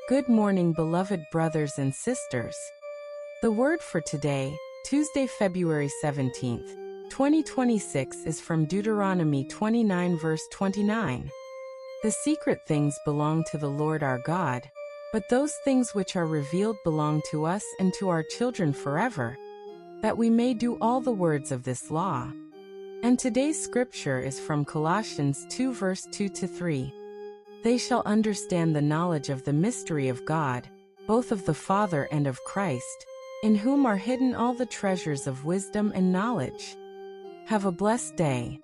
Good morning, beloved brothers and sisters. The word for today, Tuesday, February 17th, 2026, is from Deuteronomy 29, verse 29. The secret things belong to the Lord our God, but those things which are revealed belong to us and to our children forever, that we may do all the words of this law. And today's scripture is from Colossians 2, verse 2-3. They shall understand the knowledge of the mystery of God, both of the Father and of Christ, in whom are hidden all the treasures of wisdom and knowledge. Have a blessed day.